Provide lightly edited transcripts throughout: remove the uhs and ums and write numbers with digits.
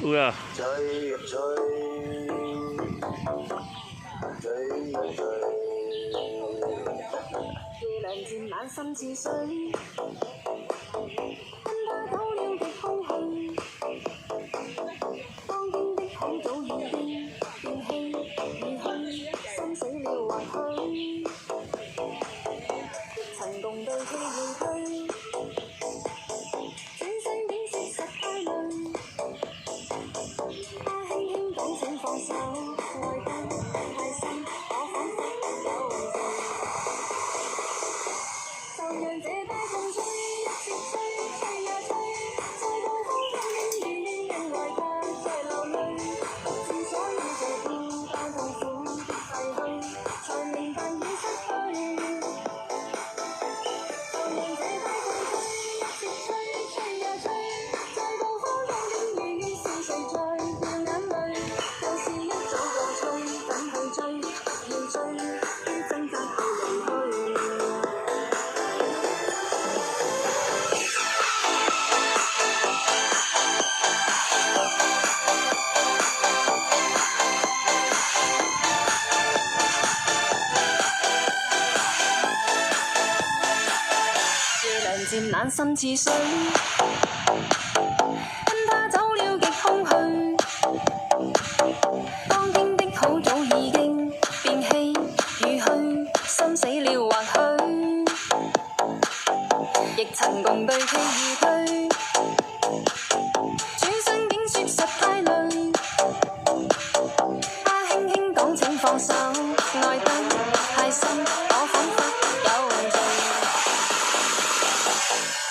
有啦。夜涼漸冷心似水，跟他走了極空虛。當天的好早已經變棄已去，心死了或許，曾共對戲要退，轉身竟說實太累。他輕輕講請放手，愛得太深，我彷彿有罪。就讓這大風吹，一直吹，吹呀吹，在暴風中竟然愛他在流淚，之所以這孤單痛苦的廢墟，才明白已失去。就讓這大風吹，一直吹，吹呀吹，在暴風中竟遇是誰在掉眼淚，舊事一早告吹，等去追，不要追，於掙扎後離去。漸冷心似水，跟他走了極空虛。當天的好早已經變棄與去，心死了或許，亦曾共對戲而退。轉身竟說實太累，他輕輕講請放手，愛得太深，我彷彿有罪。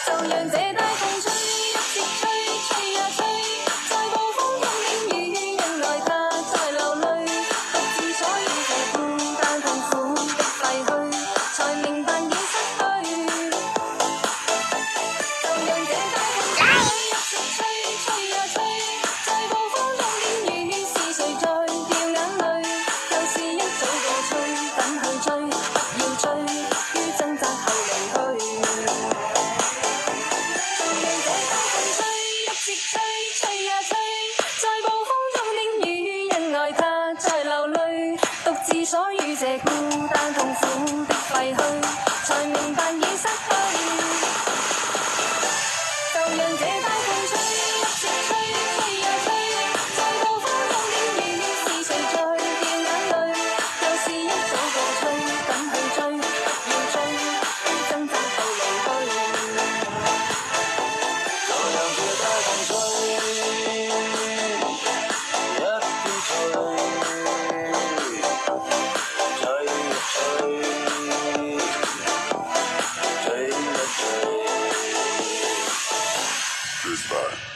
就讓這大風吹，一直吹，吹呀吹，在暴風中竟遇人愛他在流淚，獨自所以這孤單痛苦的廢墟，才明白已失去。就讓這大風吹，一直吹，吹呀吹，在暴風中竟遇是誰在掉眼淚，舊事一早告吹，等去追，不要追，於掙扎後離去。吹，吹呀吹，在暴風中竟遇人愛他在流淚，獨自所遇這孤單痛苦的廢墟，才明白已失去。就讓這大風吹，一直吹，吹呀吹，在暴風中竟遇是誰在掉眼淚，舊事一早告吹，等去追，不要追，於掙扎後離去。Goodbye.